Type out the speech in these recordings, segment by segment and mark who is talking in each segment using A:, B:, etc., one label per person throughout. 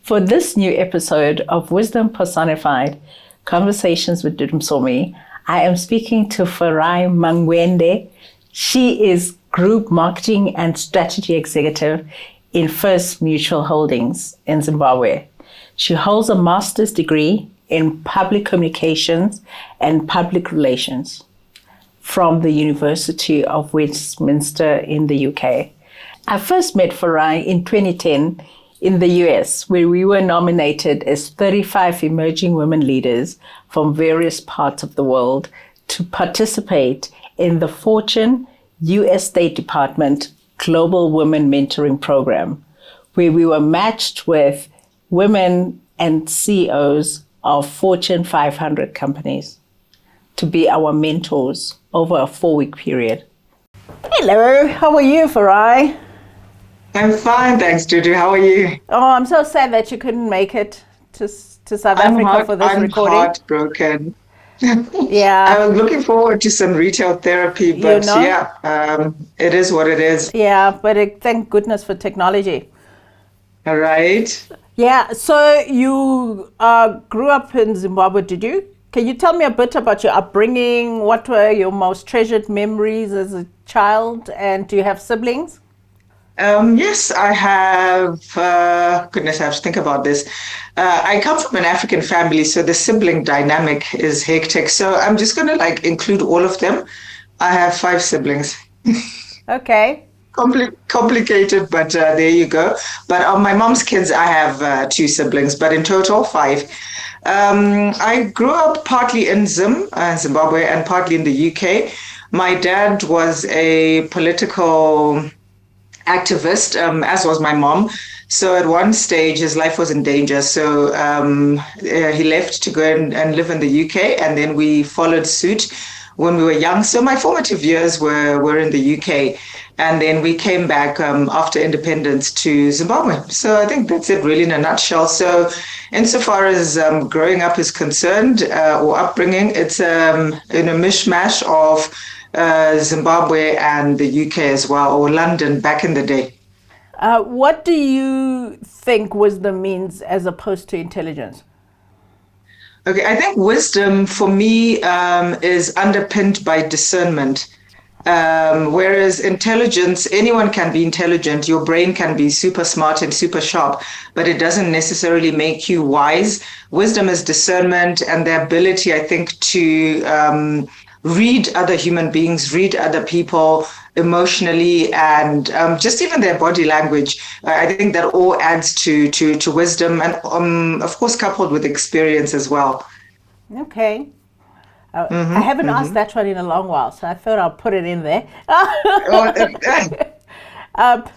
A: For this new episode of Wisdom Personified, Conversations with Dudu Msomi, I am speaking to Farayi Mangwende. She is Group Marketing and Strategy Executive in First Mutual Holdings in Zimbabwe. She holds a master's degree in Public Communications and Public Relations from the University of Westminster in the UK. I first met Farayi in 2010 in the US, where we were nominated as 35 emerging women leaders from various parts of the world to participate in the Fortune US State Department Global Women Mentoring Program, where we were matched with women and CEOs of Fortune 500 companies to be our mentors over a 4-week period. Hello, how are you, Farayi?
B: I'm fine, thanks, Dudu. How are you?
A: Oh, I'm so sad that you couldn't make it to South Africa for this recording.
B: I'm heartbroken.
A: Yeah.
B: I'm looking forward to some retail therapy, but it is what it is.
A: Yeah, but thank goodness for technology.
B: All right.
A: Yeah, so you grew up in Zimbabwe, did you? Can you tell me a bit about your upbringing? What were your most treasured memories as a child? And do you have siblings?
B: Yes, I have. Goodness, I have to think about this. I come from an African family, so the sibling dynamic is hectic. So I'm just going to include all of them. I have 5 siblings.
A: Okay.
B: Complicated, but there you go. But on my mom's kids, I have 2 siblings, but in total 5. I grew up partly in Zimbabwe, and partly in the UK. My dad was a political activist, as was my mom. So at one stage, his life was in danger. So he left to go and live in the UK, and then we followed suit when we were young. So my formative years were in the UK, and then we came back after independence to Zimbabwe. So I think that's it really in a nutshell. So insofar as growing up is concerned, or upbringing, it's in a mishmash of Zimbabwe and the UK as well, or London back in the day.
A: What do you think wisdom means as opposed to intelligence?
B: Okay, I think wisdom for me is underpinned by discernment. Whereas intelligence, anyone can be intelligent. Your brain can be super smart and super sharp, but it doesn't necessarily make you wise. Wisdom is discernment and the ability, I think, to read other human beings, read other people emotionally, and just even their body language. I think that all adds to wisdom, and of course coupled with experience as well.
A: Okay. I haven't asked that one in a long while, so I thought I'll put it in there.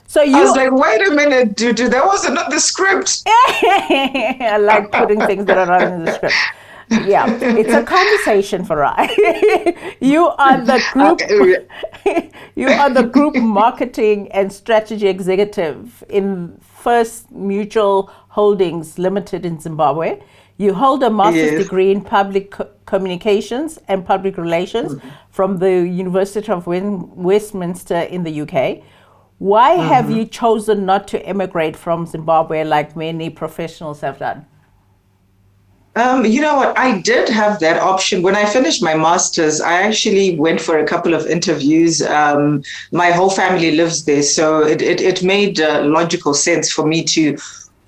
A: So you.
B: I was like, wait a minute, Dudu, that wasn't on the script.
A: I like putting things that are not in the script. Yeah, it's a conversation, Farayi. You are the group. You are the group marketing and strategy executive in First Mutual Holdings Limited in Zimbabwe. You hold a master's degree in public communications and public relations from the University of Westminster in the UK. Why have you chosen not to emigrate from Zimbabwe like many professionals have done?
B: You know what? I did have that option. When I finished my master's, I actually went for a couple of interviews. My whole family lives there, so it made logical sense for me to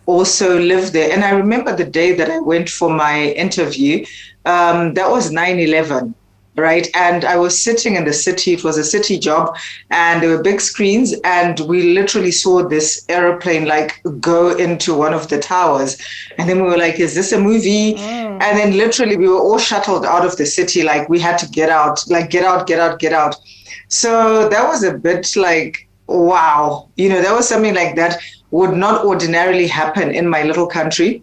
B: also live there. And I remember the day that I went for my interview, that was 9/11. Right. And I was sitting in the city. It was a city job, and there were big screens, and we literally saw this airplane go into one of the towers. And then we were like, is this a movie? And then literally we were all shuttled out of the city. We had to get out, get out. So that was a bit wow, that was something like that would not ordinarily happen in my little country.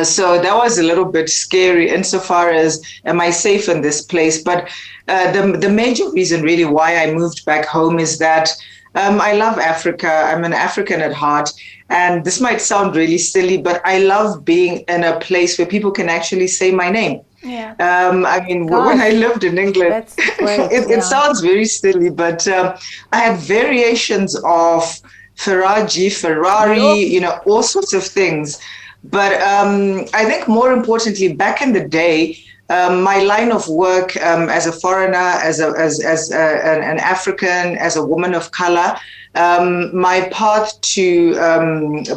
B: So that was a little bit scary insofar as, am I safe in this place? But the major reason really why I moved back home is that I love Africa. I'm an African at heart. And this might sound really silly, but I love being in a place where people can actually say my name.
A: Yeah.
B: When I lived in England,
A: it
B: sounds very silly, but I had variations of Ferrari, all sorts of things. But I think more importantly, back in the day, my line of work as a foreigner, an African, as a woman of color, my path to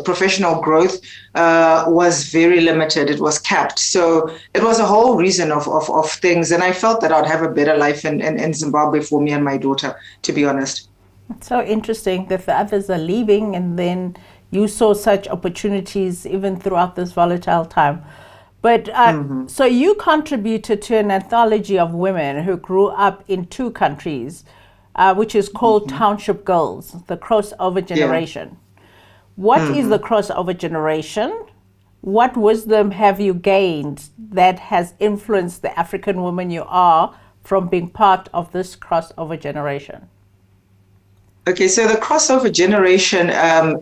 B: professional growth was very limited. It was capped. So it was a whole reason of things. And I felt that I'd have a better life in Zimbabwe for me and my daughter, to be honest.
A: It's so interesting that the others are leaving and then you saw such opportunities even throughout this volatile time. But so you contributed to an anthology of women who grew up in two countries, which is called Township Girls, the crossover generation. Yeah. What is the crossover generation? What wisdom have you gained that has influenced the African woman you are from being part of this crossover generation?
B: Okay, so the crossover generation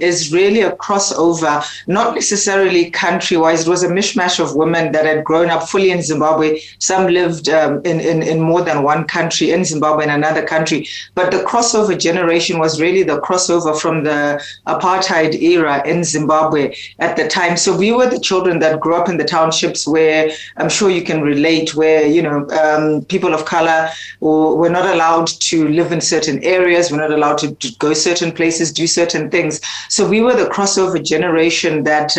B: is really a crossover, not necessarily country-wise. It was a mishmash of women that had grown up fully in Zimbabwe. Some lived in more than one country, in Zimbabwe and another country. But the crossover generation was really the crossover from the apartheid era in Zimbabwe at the time. So we were the children that grew up in the townships where I'm sure you can relate, where, people of color were not allowed to live in certain areas, were not allowed to go certain places, do certain things. So we were the crossover generation that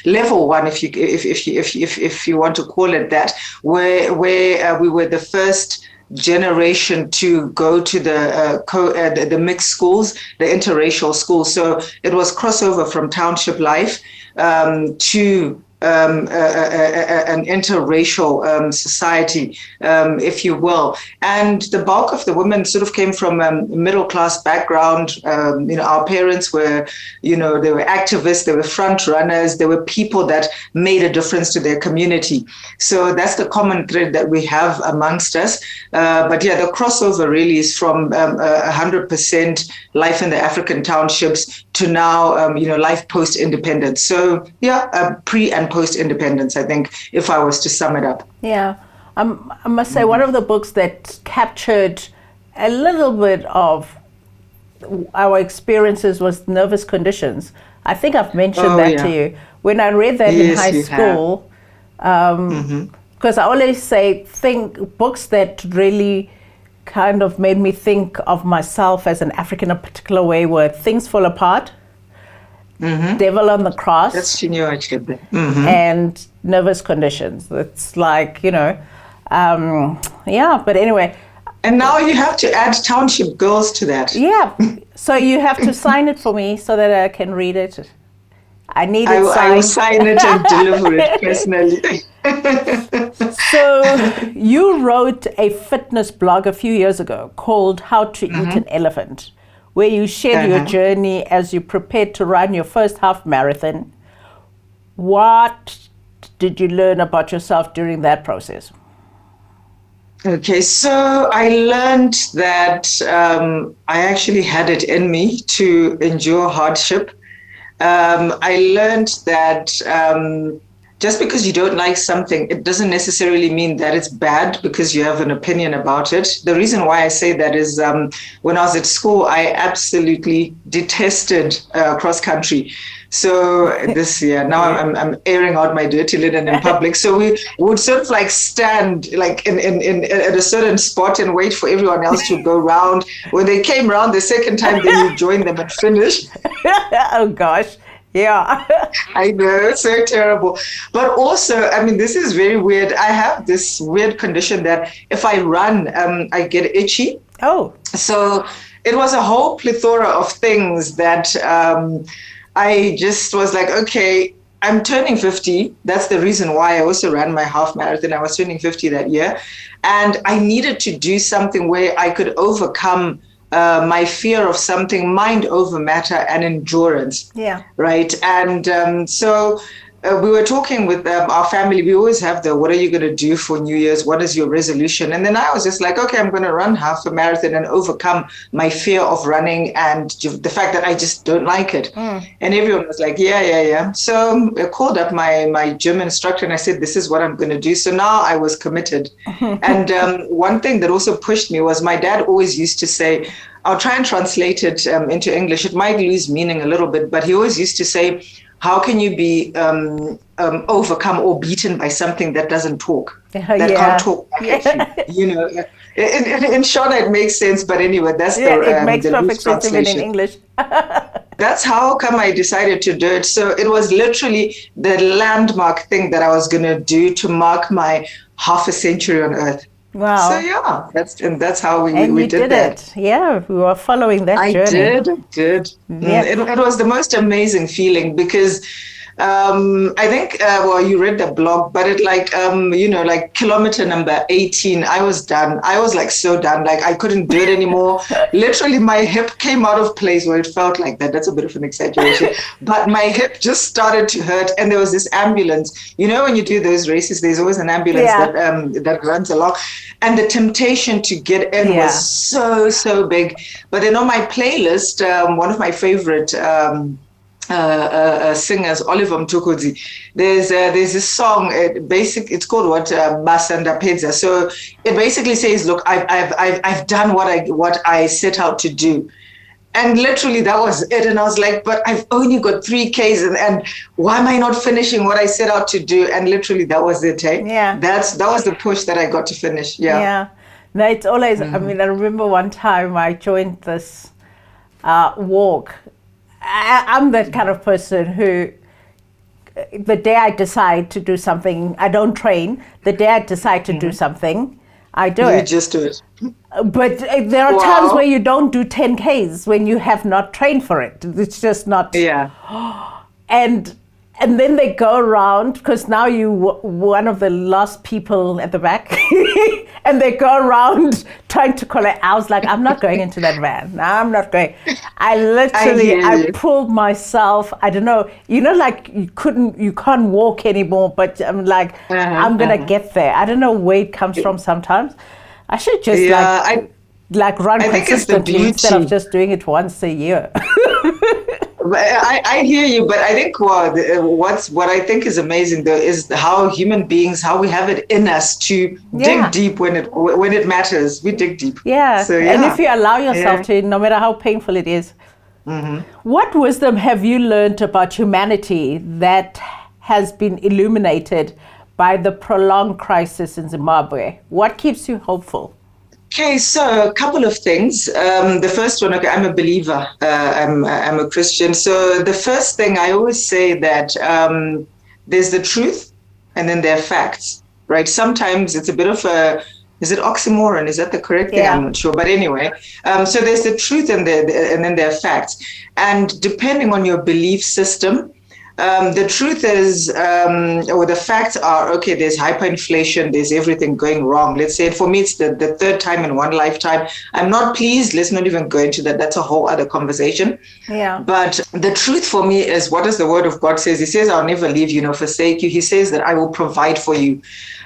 B: level one, if you want to call it that, where we were the first generation to go to the mixed schools, the interracial schools. So it was crossover from township life to an interracial society, if you will. And the bulk of the women sort of came from a middle-class background. Our parents were, they were activists, they were front runners, they were people that made a difference to their community. So that's the common thread that we have amongst us. But yeah, the crossover really is from 100% life in the African townships to now, life post-independence. So yeah, pre and post-independence, I think, if I was to sum it up.
A: Yeah, I must say one of the books that captured a little bit of our experiences was Nervous Conditions. I think I've mentioned to you. When I read that in high school, because I always say, books that really kind of made me think of myself as an African in a particular way were Things Fall Apart, Devil on the Cross, and Nervous Conditions. It's like, but anyway.
B: And now you have to add Township Girls to that.
A: Yeah, so you have to sign it for me so that I can read it. I need it signed.
B: I will sign it and deliver it personally.
A: So you wrote a fitness blog a few years ago called How to Eat an Elephant, where you shared your journey as you prepared to run your first half marathon. What did you learn about yourself during that process?
B: Okay, so I learned that I actually had it in me to endure hardship. I learned that just because you don't like something, it doesn't necessarily mean that it's bad because you have an opinion about it. The reason why I say that is when I was at school, I absolutely detested cross country. So this year, now I'm airing out my dirty linen in public. So we would sort of like stand like in at a certain spot and wait for everyone else to go round. When they came round the second time, then you join them and finish.
A: Oh gosh. Yeah.
B: I know, so terrible. But also, I mean, this is very weird. I have this weird condition that if I run, I get itchy.
A: Oh.
B: So it was a whole plethora of things that I just was like, okay, I'm turning 50. That's the reason why I also ran my half marathon. I was turning 50 that year. And I needed to do something where I could overcome my fear of something, mind over matter and endurance.
A: Yeah.
B: Right. And so we were talking with our family. We always have what are you going to do for New Year's? What is your resolution? And then I was just like, okay, I'm going to run half a marathon and overcome my fear of running and the fact that I just don't like it. And everyone was like, yeah. So I called up my gym instructor and I said, this is what I'm going to do. So now I was committed. And one thing that also pushed me was my dad always used to say, I'll try and translate it into English. It might lose meaning a little bit, but he always used to say, how can you be overcome or beaten by something that doesn't talk, that can't talk back at you? You know, in short, it makes sense. But anyway, that's
A: it makes
B: the
A: perfect sense even in English.
B: That's how come I decided to do it. So it was literally the landmark thing that I was going to do to mark my half a century on Earth.
A: Wow.
B: So yeah, that's how we
A: did
B: that.
A: It. Yeah, we were following that journey.
B: I did.
A: Yeah.
B: It was the most amazing feeling because I think, you read the blog, but it like kilometer number 18, I was done. I was like so done. Like I couldn't do it anymore. Literally my hip came out of place where it felt like that. That's a bit of an exaggeration, but my hip just started to hurt. And there was this ambulance, you know, when you do those races, there's always an ambulance that runs along. And the temptation to get in was so big. But then on my playlist, one of my favorite singers, Oliver Mtukudzi, there's this song. It's called Basanda Pedza. So it basically says, look, I've done what I set out to do. And literally that was it. And I was like, but I've only got 3Ks and why am I not finishing what I set out to do? And literally that was it.
A: Yeah.
B: That was the push that I got to finish. Yeah.
A: Yeah. No, it's always, I mean, I remember one time I joined this walk. I'm that kind of person who, the day I decide to do something, I don't train. The day I decide to do something, I do it.
B: You just do it.
A: But there are times where you don't do 10Ks when you have not trained for it. It's just not.
B: Yeah.
A: And then they go around, because now you one of the last people at the back, and they go around trying to collect. I was like, I'm not going into that van. No, I'm not going. I pulled myself. I don't know. You know, like you can't walk anymore. But I'm like, I'm gonna get there. I don't know where it comes from. Sometimes I should just run consistently instead of just doing it once a year.
B: I hear you, but I think what I think is amazing though is how human beings, how we have it in us to dig deep when it matters. We dig deep.
A: Yeah. So, and if you allow yourself to, no matter how painful it is. What wisdom have you learned about humanity that has been illuminated by the prolonged crisis in Zimbabwe? What keeps you hopeful?
B: Okay, so a couple of things. The first one, okay, I'm a believer. I'm a Christian. So the first thing I always say that there's the truth and then there are facts, right? Sometimes it's a bit of is it oxymoron? Is that the correct thing? I'm not sure. But anyway, so there's the truth and then there are facts. And depending on your belief system, the truth is, or the facts are, okay, there's hyperinflation, there's everything going wrong. Let's say for me, it's the third time in one lifetime. I'm not pleased. Let's not even go into that. That's a whole other conversation.
A: Yeah.
B: But the truth for me is, what does the word of God says? He says, I'll never leave you nor forsake you. He says that I will provide for you.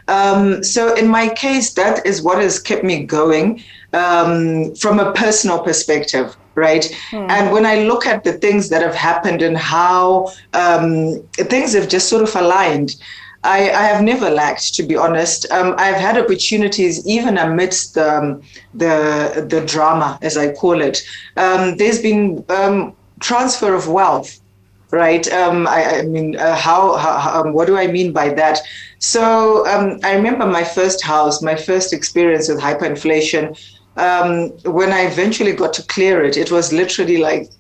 B: So in my case, that is what has kept me going from a personal perspective. Right. And when I look at the things that have happened and how things have just sort of aligned, I have never lacked, to be honest. I've had opportunities even amidst the drama, as I call it. There's been transfer of wealth. Right. I mean, what do I mean by that? So I remember my first house, my first experience with hyperinflation. When I eventually got to clear it, it was literally like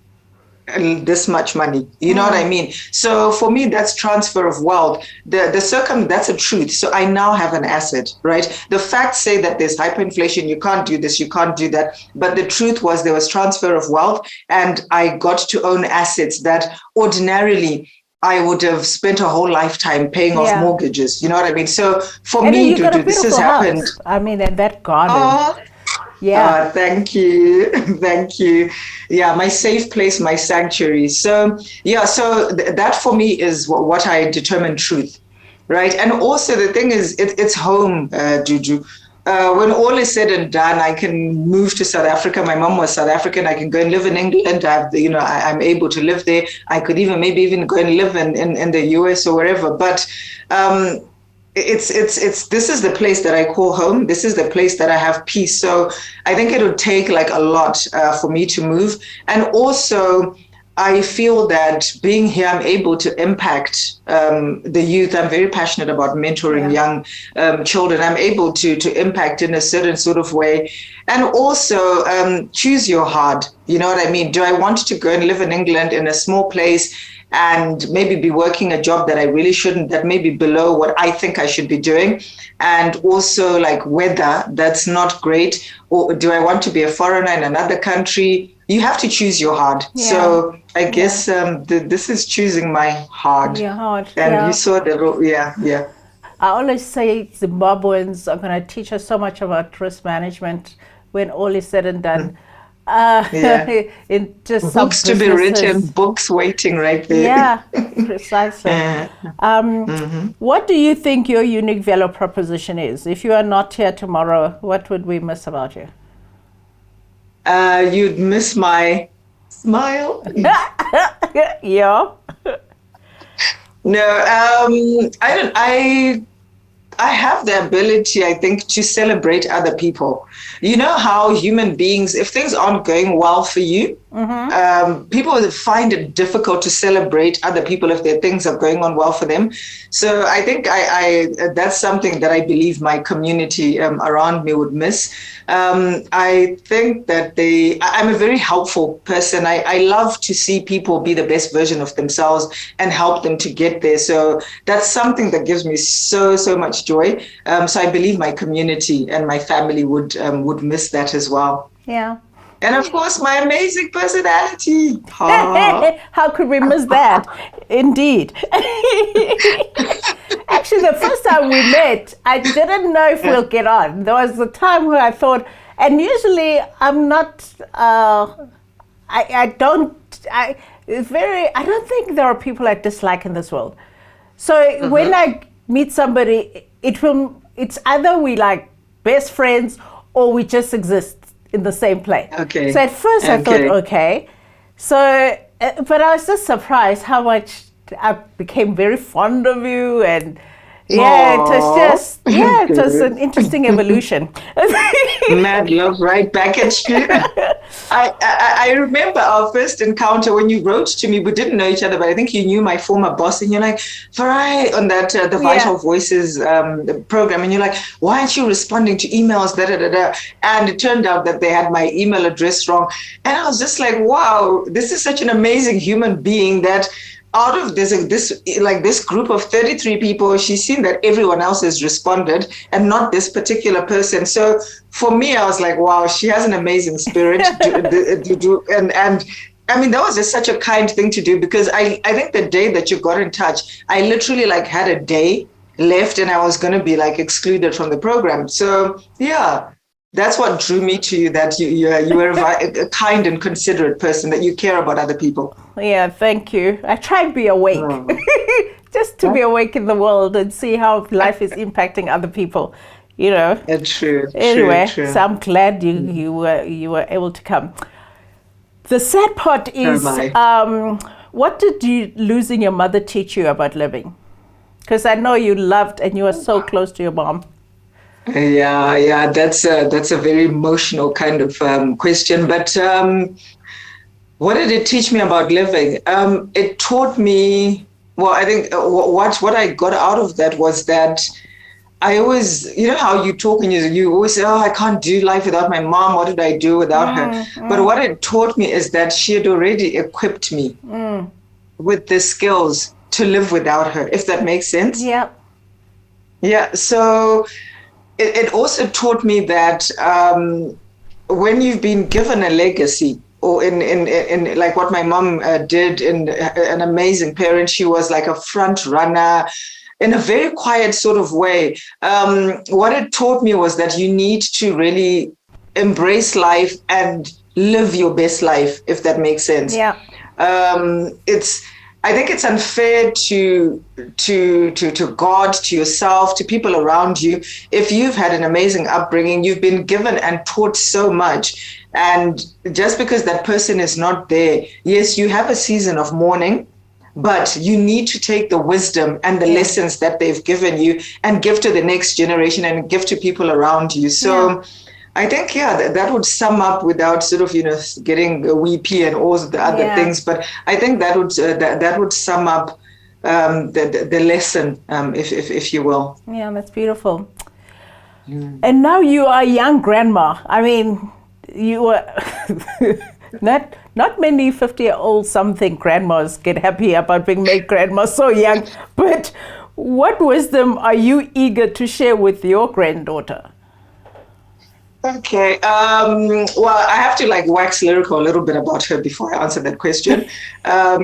B: this much money. You know what I mean? So for me, that's transfer of wealth. That's a truth. So I now have an asset, right? The facts say that there's hyperinflation. You can't do this. You can't do that. But the truth was there was transfer of wealth, and I got to own assets that ordinarily I would have spent a whole lifetime paying off mortgages. You know what I mean? So for me to do this has happened.
A: I mean, and that garden. Yeah.
B: Thank you. Thank you. Yeah, my safe place, my sanctuary. So, yeah, so that for me is what I determine truth, right? And also the thing is, it's home, Juju. When all is said and done, I can move to South Africa. My mom was South African. I can go and live in England. I'm able to live there. I could maybe even go and live in the US or wherever. But um, it's this is the place that I call home. This is the place that I have peace. So I think it would take like a lot for me to move. And also, I feel that being here, I'm able to impact the youth. I'm very passionate about mentoring young children. I'm able to impact in a certain sort of way. And also choose your heart. You know what I mean? Do I want to go and live in England in a small place and maybe be working a job that I really shouldn't, that may be below what I think I should be doing? And also like weather that's not great. Or do I want to be a foreigner in another country? You have to choose your heart. Yeah. So I guess this is choosing my heart.
A: Your heart.
B: And you saw yeah.
A: I always say Zimbabweans are going to teach us so much about risk management when all is said and done. In just
B: books to be written, books waiting right there.
A: Yeah, precisely. What do you think your unique value proposition is? If you are not here tomorrow, what would we miss about you?
B: You'd miss my smile.
A: Yeah.
B: No, I have the ability, I think, to celebrate other people. You know how human beings, if things aren't going well for you, people find it difficult to celebrate other people if their things are going on well for them. So I think I that's something that I believe my community around me would miss. I think that I'm a very helpful person. I love to see people be the best version of themselves and help them to get there. So that's something that gives me so much joy. So I believe my community and my family would miss that as well.
A: Yeah.
B: And of course, my amazing personality.
A: How could we miss that? Indeed. Actually, the first time we met, I didn't know if we'll get on. There was a time where I thought, and usually I'm not, I don't think there are people I dislike in this world. So when I meet somebody, it's either we like best friends or we just exist in the same place.
B: Okay.
A: So at first I thought, okay. So, but I was just surprised how much I became very fond of you, and it was an interesting evolution.
B: Mad love right back at you. I remember our first encounter when you wrote to me. We didn't know each other, but I think you knew my former boss, and you're like, Farayi, on that the Vital Voices program, and you're like, why aren't you responding to emails? And it turned out that they had my email address wrong, and I was just like, wow, this is such an amazing human being that. Out of this group of 33 people, she's seen that everyone else has responded and not this particular person. So for me, I was like, wow, she has an amazing spirit. And I mean, that was just such a kind thing to do, because I think the day that you got in touch, I literally had a day left and I was going to be excluded from the program. So yeah. That's what drew me to you, that you were a kind and considerate person, that you care about other people.
A: Yeah, thank you. I try and be awake, just to be awake in the world and see how life is impacting other people, you know.
B: True.
A: Anyway,
B: true.
A: So I'm glad you were able to come. The sad part is, what did you losing your mother teach you about living? Because I know you loved and you were so close to your mom.
B: Yeah, that's a very emotional kind of question. But what did it teach me about living? It taught me, well, I think what I got out of that was that I always, you know how you talk and you always say, oh, I can't do life without my mom. What did I do without her? But what it taught me is that she had already equipped me with the skills to live without her, if that makes sense.
A: Yeah.
B: Yeah, so... It also taught me that when you've been given a legacy, or in like what my mom did, in an amazing parent, she was like a front runner in a very quiet sort of way. What it taught me was that you need to really embrace life and live your best life, if that makes sense.
A: Yeah.
B: I think it's unfair to God, to yourself, to people around you. If you've had an amazing upbringing, you've been given and taught so much, and just because that person is not there, yes, you have a season of mourning, but you need to take the wisdom and the lessons that they've given you and give to the next generation and give to people around you. So I think, that would sum up, without sort of, getting weepy and all the other things. But I think that would that would sum up the lesson, if you will.
A: Yeah, that's beautiful. And now you are a young grandma. I mean, you were not many 50-year-old something grandmas get happy about being made grandma so young. But what wisdom are you eager to share with your granddaughter?
B: Okay. Well, I have to wax lyrical a little bit about her before I answer that question. I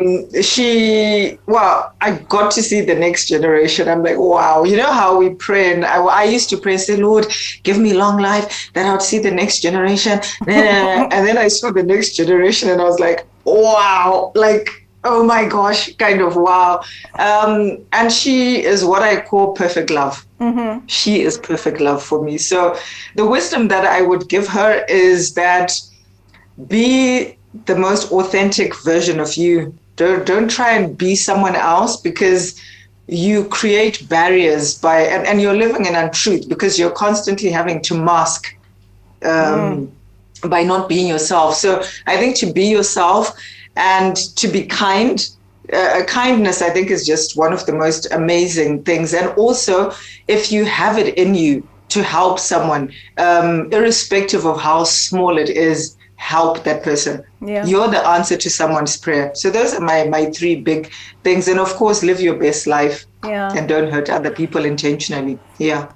B: got to see the next generation. I'm like, wow, you know how we pray. And I used to pray and say, Lord, give me long life that I would see the next generation. And then I saw the next generation and I was like, wow, oh my gosh, kind of wow. And she is what I call perfect love. Mm-hmm. She is perfect love for me. So the wisdom that I would give her is that be the most authentic version of you. Don't try and be someone else, because you create barriers and you're living in untruth because you're constantly having to mask by not being yourself. So I think to be yourself and to be kind. Kindness, I think, is just one of the most amazing things. And also, if you have it in you to help someone, irrespective of how small it is, help that person. Yeah. You're the answer to someone's prayer. So those are my three big things. And of course, live your best life and don't hurt other people intentionally. Yeah.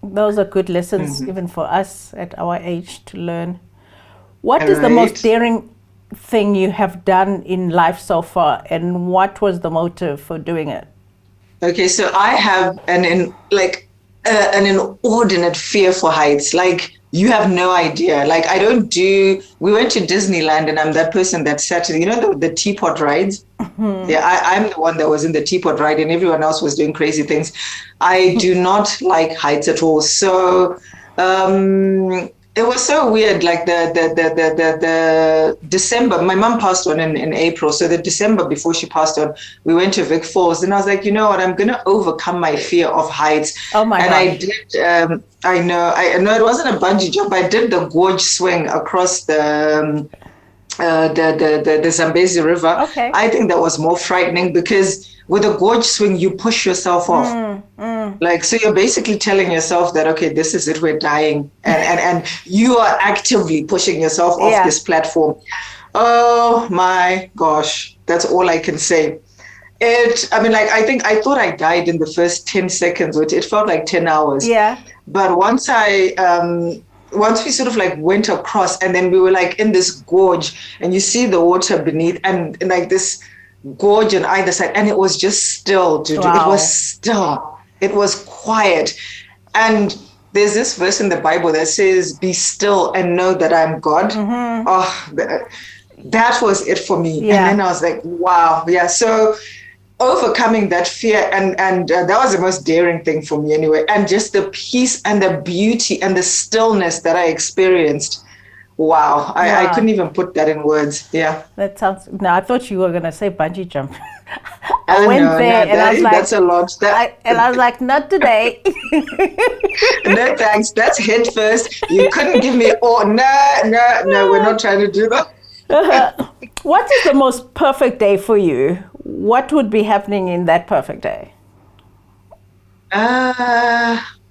A: Those are good lessons, even for us at our age, to learn. What is the most daring thing you have done in life so far, and what was the motive for doing it?
B: Okay, so I have an inordinate fear for heights. You have no idea. We went to Disneyland and I'm that person that sat in, the teapot rides. Mm-hmm. Yeah, I'm the one that was in the teapot ride and everyone else was doing crazy things. I do not like heights at all. So it was so weird. The December, my mom passed on in April. So the December before she passed on, we went to Vic Falls. And I was like, you know what? I'm going to overcome my fear of heights. Oh my God. And I did. I know it wasn't a bungee jump. I did the gorge swing across the Zambezi River. Okay. I think that was more frightening because with a gorge swing, you push yourself off. So you're basically telling yourself that, okay, this is it, we're dying. And you are actively pushing yourself off this platform. Oh my gosh, that's all I can say. I thought I died in the first 10 seconds, which it felt like 10 hours. Yeah. But once we sort of went across and then we were in this gorge and you see the water beneath and this gorge on either side, and it was just still, Dudu. Wow. It was still. It was quiet. And there's this verse in the Bible that says, be still and know that I'm God. Mm-hmm. Oh, that was it for me. Yeah. And then I was like, wow. Yeah. So overcoming that fear and that was the most daring thing for me anyway. And just the peace and the beauty and the stillness that I experienced. Wow. I couldn't even put that in words. Yeah.
A: That sounds, no, I thought you were going to say bungee jump. I went there and I was like,
B: that's a lot.
A: I was like, not today.
B: No, thanks. That's head first. You couldn't give me, no, we're not trying to do that.
A: What is the most perfect day for you? What would be happening in that perfect day?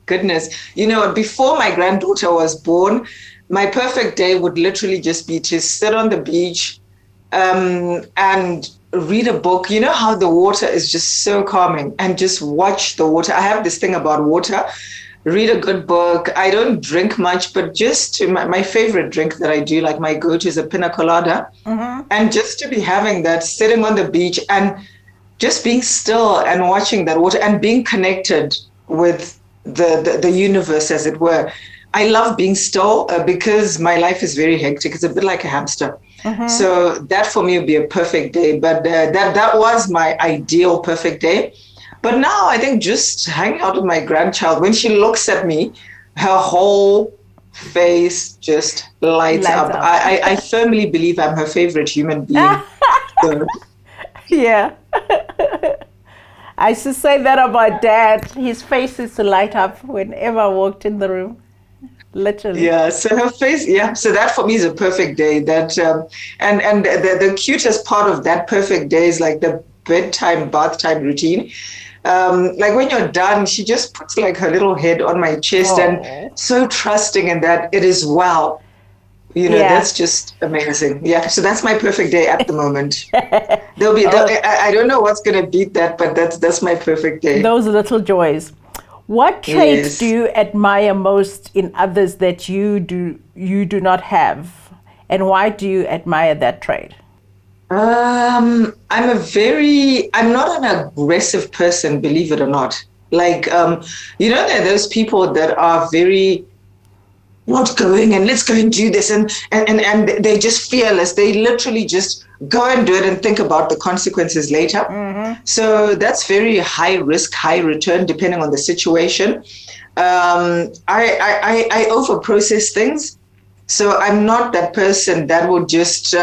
B: Goodness. Before my granddaughter was born, my perfect day would literally just be to sit on the beach and read a book. You know how the water is just so calming, and just watch the water. I have this thing about water. Read a good book. I don't drink much, but just my favorite drink that I do, my go-to is a pina colada. Mm-hmm. And just to be having that, sitting on the beach and just being still and watching that water and being connected with the universe, as it were. I love being still because my life is very hectic. It's a bit like a hamster. So that for me would be a perfect day. But that was my ideal perfect day. But now I think just hanging out with my grandchild, when she looks at me, her whole face just lights
A: Lights
B: up.
A: up.
B: I firmly believe I'm her favorite human being. So,
A: Yeah. I used to say that about Dad. His face used to light up whenever I walked in the room. Literally.
B: yeah, so her face, yeah. So that for me is a perfect day. That and the cutest part of that perfect day is like the bedtime, bath time routine. Like when you're done, she just puts like her little head on my chest and
A: Oh.
B: so trusting in that it is well.
A: Yeah.
B: That's just amazing. Yeah, so that's my perfect day at the moment.
A: Oh,
B: I don't know what's gonna beat that, but that's my perfect day.
A: those little joys. What trait do
B: Yes.
A: you admire most in others that you do not have? And why do you admire that trait?
B: I'm not an aggressive person, believe it or not. Like, there are those people that are very outgoing and let's go and do this and they're just fearless. They literally just go and do it and think about the consequences later. So that's very high risk, high return, depending on the situation. I over process things. So I'm not that person that would just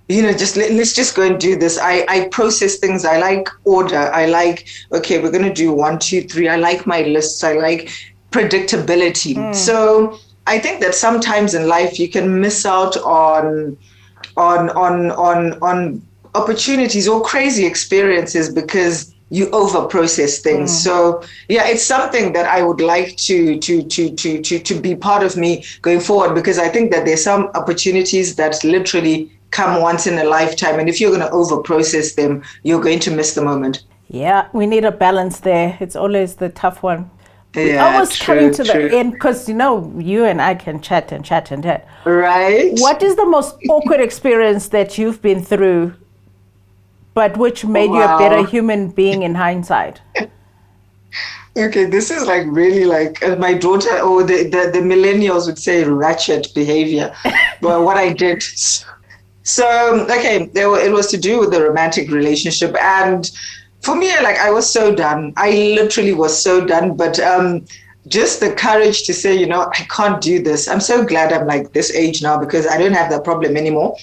B: let's just go and do this. I process things. I like order. I like, okay, we're going to do 1, 2, 3. I like my lists. I like predictability. So I think that sometimes in life you can miss out on opportunities or crazy experiences because you over process things. So yeah, it's something that I would like to be part of me going forward, because I think that there's some opportunities that literally come once in a lifetime, and if you're going to over process them, you're going to miss the moment.
A: Yeah, we need a balance there. It's always the tough one. We
B: Yeah,
A: almost coming to the
B: true.
A: end because you and I can chat and chat and chat.
B: Right.
A: What is the most awkward experience that you've been through, but which made you a better
B: Wow.
A: human being in hindsight?
B: Okay, this is like really like my daughter or the millennials would say ratchet behavior. But what I did. So, okay, it was to do with the romantic relationship. And for me, like, I was so done. I literally was so done. But just the courage to say, I can't do this. I'm so glad I'm like this age now because I don't have that problem anymore.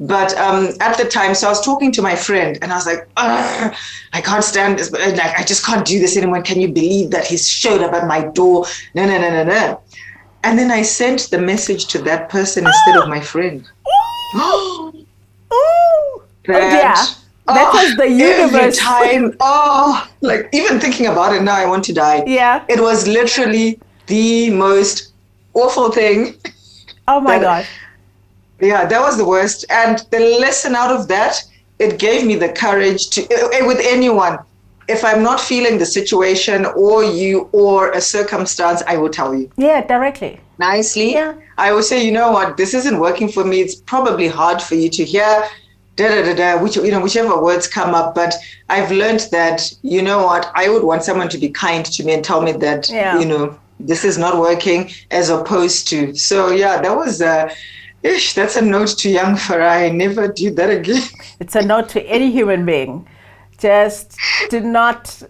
B: But at the time, so I was talking to my friend and I was like, "Ugh, I can't stand this. Like, I just can't do this anymore. Can you believe that he's showed up at my door? No, no, no, no, no." And then I sent the message to that person instead of my friend.
A: Ooh. Oh
B: That,
A: dear. That was the
B: every
A: universe.
B: time, like even thinking about it now, I want to die.
A: Yeah.
B: It was literally the most awful thing
A: Oh my
B: that,
A: gosh.
B: yeah, that was the worst. And the lesson out of that, it gave me the courage to, with anyone, if I'm not feeling the situation or you or a circumstance, I will tell you
A: Yeah, directly.
B: nicely.
A: Yeah.
B: I would say, you know what, this isn't working for me. It's probably hard for you to hear, whichever words come up. But I've learned that, you know what, I would want someone to be kind to me and tell me that,
A: Yeah.
B: this is not working, as opposed to. So yeah, that was that's a note to young Farayi. Never do that again.
A: It's a note to any human being. Just do not,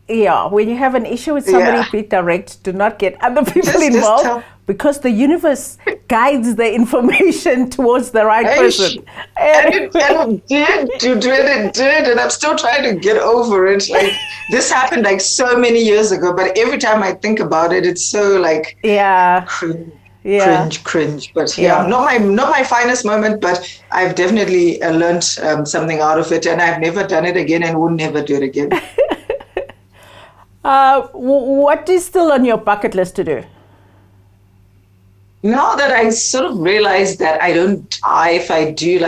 A: when you have an issue with somebody,
B: Yeah.
A: be direct. Do not get other people
B: Just
A: involved
B: tell.
A: because the universe guides the information towards the right person.
B: And it did, and I'm still trying to get over it. Like, this happened like so many years ago, but every time I think about it, it's so like
A: Yeah. Yeah.
B: cringe. But
A: Yeah.
B: not my finest moment, but I've definitely learned something out of it, and I've never done it again, and will never do it again.
A: What is still on your bucket list to do?
B: Now that I sort of realize that I don't die if I do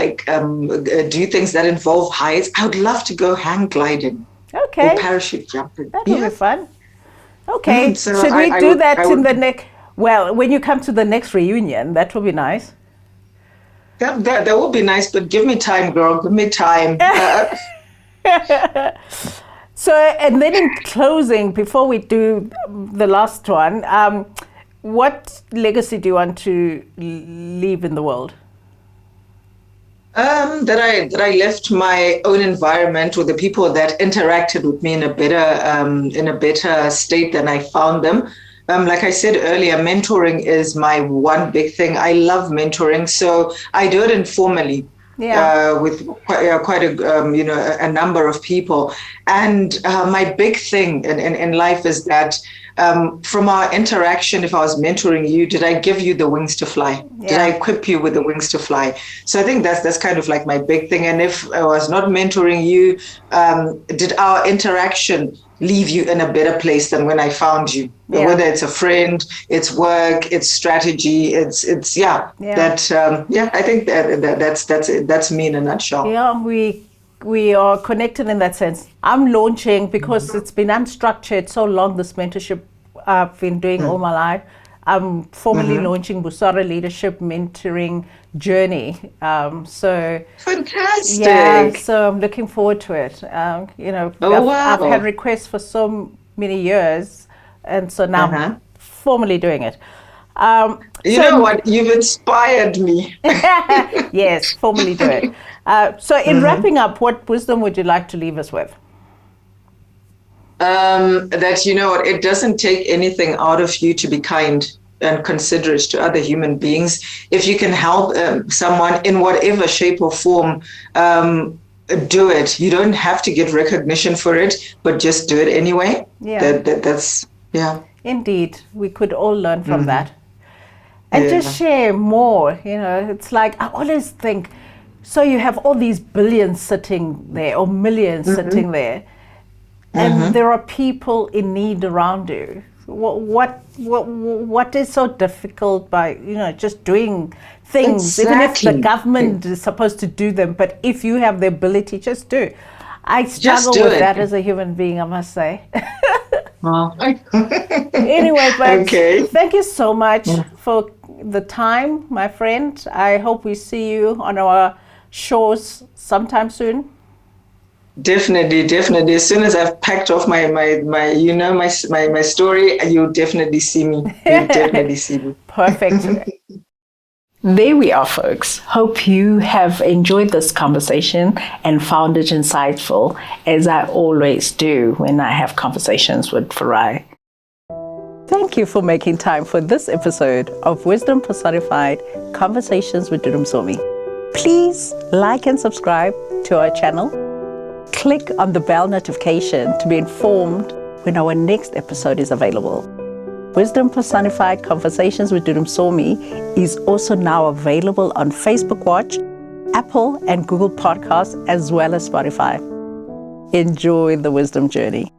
B: do things that involve heights, I would love to go hang gliding or
A: Okay.
B: parachute jumping.
A: That will be fun. Okay.
B: So
A: Should we
B: I
A: do
B: would-
A: that
B: I
A: in
B: would-
A: the next? Well, when you come to the next reunion, that will be nice.
B: That would be nice, but give me time, girl. Give me time.
A: So, and then in closing, before we do the last one, what legacy do you want to leave in the world?
B: That I left my own environment with the people that interacted with me in a better state than I found them. Like I said earlier, mentoring is my one big thing. I love mentoring, so I do it informally. With quite a number of people. And my big thing in life is that from our interaction, if I was mentoring you, did I give you the wings to fly? Did I equip you with the wings to fly? So I think that's kind of like my big thing. And if I was not mentoring you, did our interaction leave you in a better place than when I found you? Whether it's a friend, it's work, it's strategy, I think that's me in a nutshell.
A: Yeah, we are connected in that sense. I'm launching, because it's been unstructured so long, this mentorship I've been doing all my life. I'm formally launching Busara Leadership Mentoring Journey. So
B: fantastic.
A: Yeah, so I'm looking forward to it. I've had requests for so many years, and so now I'm formally doing it.
B: You know what? You've inspired me.
A: Yes, formally do it. So in wrapping up, what wisdom would you like to leave us with?
B: That, it doesn't take anything out of you to be kind and considerate to other human beings. If you can help someone in whatever shape or form, do it. You don't have to get recognition for it, but just do it anyway. That's.
A: Indeed, we could all learn from that. And just share more, it's like, I always think, so you have all these billions sitting there, or millions sitting there, and there are people in need around you. What is so difficult by, just doing things, even if the government is supposed to do them, but if you have the ability, just do. I struggle with that as a human being, I must say. Anyway, but thank you so much for the time, my friend. I hope we see you on our shores sometime soon.
B: Definitely. As soon as I've packed off my story, you'll definitely see me. You'll definitely see me.
A: Perfect. There we are, folks. Hope you have enjoyed this conversation and found it insightful, as I always do when I have conversations with Farayi. Thank you for making time for this episode of Wisdom Personified Conversations with Dudu Msomi. Please like and subscribe to our channel. Click on the bell notification to be informed when our next episode is available. Wisdom Personified Conversations with Dudu Msomi is also now available on Facebook Watch, Apple and Google Podcasts, as well as Spotify. Enjoy the wisdom journey.